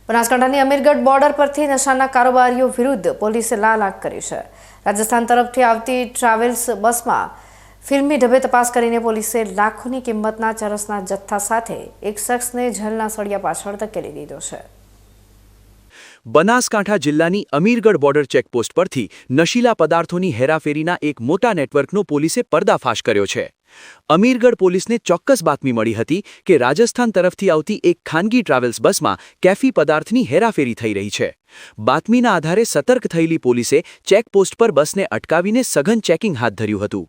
બનાસકાંઠાની Amirgadh border પરથી નશાના કારોબારીઓ વિરુદ્ધ પોલીસે લાલ આંખ કરી છે। રાજસ્થાન તરફથી આવતી ટ્રાવેલ્સ બસમાં ફિલ્મી ઢબે તપાસ કરીને પોલીસે લાખોની કિંમતના ચરસના જથ્થા સાથે એક શખ્સને જેલના સળિયા પાછળ ધકેલી દીધો છે। બનાસકાંઠા જિલ્લાની અમીરગઢ બોર્ડર ચેકપોસ્ટ પરથી નશીલા પદાર્થોની હેરાફેરીના એક મોટા નેટવર્કનો પોલીસે પર્દાફાશ કર્યો છે। અમીરગઢ પોલીસને ચોક્કસ બાતમી મળી હતી કે રાજસ્થાન તરફથી આવતી એક ખાનગી ટ્રાવેલ્સ બસમાં કેફી પદાર્થની હેરાફેરી થઈ રહી છે। બાતમીના આધારે સતર્ક થયેલી પોલીસે ચેકપોસ્ટ પર બસને અટકાવીને સઘન ચેકિંગ હાથ ધર્યું હતું।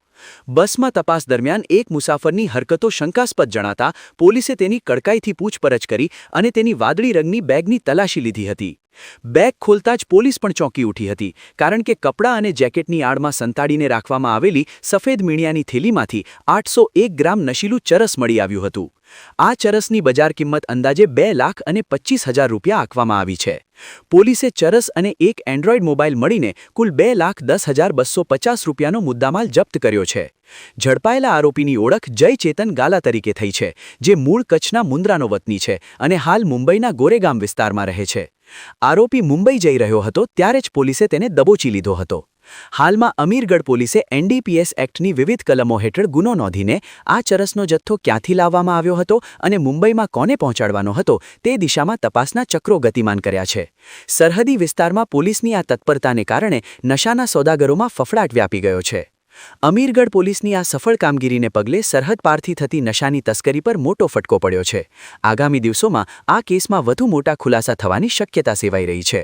બસમાં તપાસ દરમિયાન એક મુસાફરની હરકતો શંકાસ્પદ જણાતા પોલીસે તેની કડકાઈથી પૂછપરછ કરી અને તેની વાદળી રંગની બેગની તલાશી લીધી હતી। બેગ ખોલતા જ પોલીસ પણ ચોંકી ઉઠી હતી, કારણ કે કપડાં અને જેકેટની આડમાં સંતાડીને રાખવામાં આવેલી સફેદ મીણિયાની થેલીમાંથી 801 ગ્રામ નશીલું ચરસ મળી આવ્યું હતું। આ ચરસની બજાર કિંમત અંદાજે 2,25,000 રૂપિયા આંકવામાં આવી છે। પોલીસે ચરસ અને એક એન્ડ્રોઇડ મોબાઈલ મળીને કુલ 2,10,250 રૂપિયાનો મુદ્દામાલ જપ્ત કર્યો છે। ઝડપાયેલા આરોપીની ઓળખ જય ચેતન ગાલા તરીકે થઈ છે, જે મૂળ કચ્છના મુન્દ્રાનો વતની છે અને હાલ મુંબઈના ગોરેગામ વિસ્તારમાં રહે છે। આરોપી મુંબઈ જઈ રહ્યો હતો ત્યારે જ પોલીસે તેને દબોચી લીધો હતો। હાલમાં અમીરગઢ પોલીસે NDPS એક્ટની વિવિધ કલમો હેઠળ ગુનો નોંધીને આ ચરસનો જથ્થો ક્યાંથી લાવવામાં આવ્યો હતો અને મુંબઈમાં કોને પહોંચાડવાનો હતો તે દિશામાં તપાસના ચક્રો ગતિમાન કર્યા છે। સરહદી વિસ્તારમાં પોલીસની આ તત્પરતાને કારણે નશાના સોદાગરોમાં ફફડાટ વ્યાપી ગયો છે। અમીરગઢ પોલીસની આ સફળ કામગીરીને પગલે સરહદ પારથી થતી નશાની તસ્કરી પર મોટો ફટકો પડ્યો છે। આગામી દિવસોમાં આ કેસમાં વધુ મોટા ખુલાસા થવાની શક્યતા સેવાઈ રહી છે।